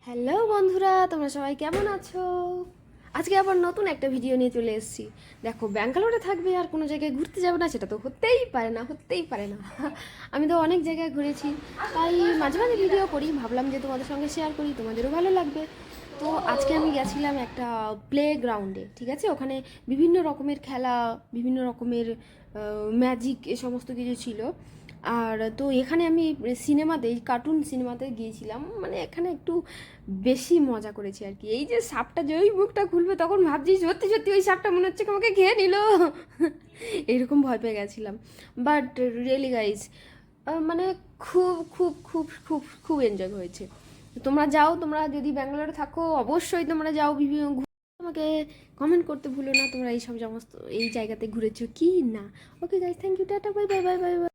Hello বন্ধুরা, তোমরা সবাই কেমন আছো? আজকে আবার নতুন একটা ভিডিও নিয়ে চলে এসেছি। দেখো, ব্যাঙ্গালোরে থাকবে আর কোনো জায়গায় ঘুরতে যাবে না, সেটা তো হতেই পারে না, হতেই পারে না। আমি তো অনেক জায়গায় ঘুরেছি, তাই মাঝে মাঝে ভিডিও করি, ভাবলাম যে তোমাদের সঙ্গে শেয়ার করি, তোমাদেরও ভালো লাগবে। তো আজকে আমি গেছিলাম একটা প্লে গ্রাউন্ডে, ঠিক আছে? ওখানে বিভিন্ন রকমের খেলা, বিভিন্ন রকমের ম্যাজিক, এ সমস্ত কিছু ছিল। আর তো এখানে আমি সিনেমাতে, কার্টুন সিনেমাতে গিয়েছিলাম, মানে এখানে একটু বেশি মজা করেছি আর কি। এই যে সাপটা যে ওই মুখটা খুলবে, তখন ভাবছি সত্যি সত্যি ওই সাপটা মনে হচ্ছে আমাকে খেয়ে নিল। এইরকম ভয় পেয়ে গেছিলাম। বাট রিয়েলি গাইজ, মানে খুব খুব খুব খুব খুব এনজয় হয়েছে। তোমরা যাও, তোমরা যদি ব্যাঙ্গালোরে থাকো অবশ্যই তোমরা যাও। বিভিন্ন আমাকে কমেন্ট করতে ভুলো না তোমরা এই সব সমস্ত এই জায়গাতে ঘুরেছো কি না। Okay guys, thank you, tata, bye bye bye by.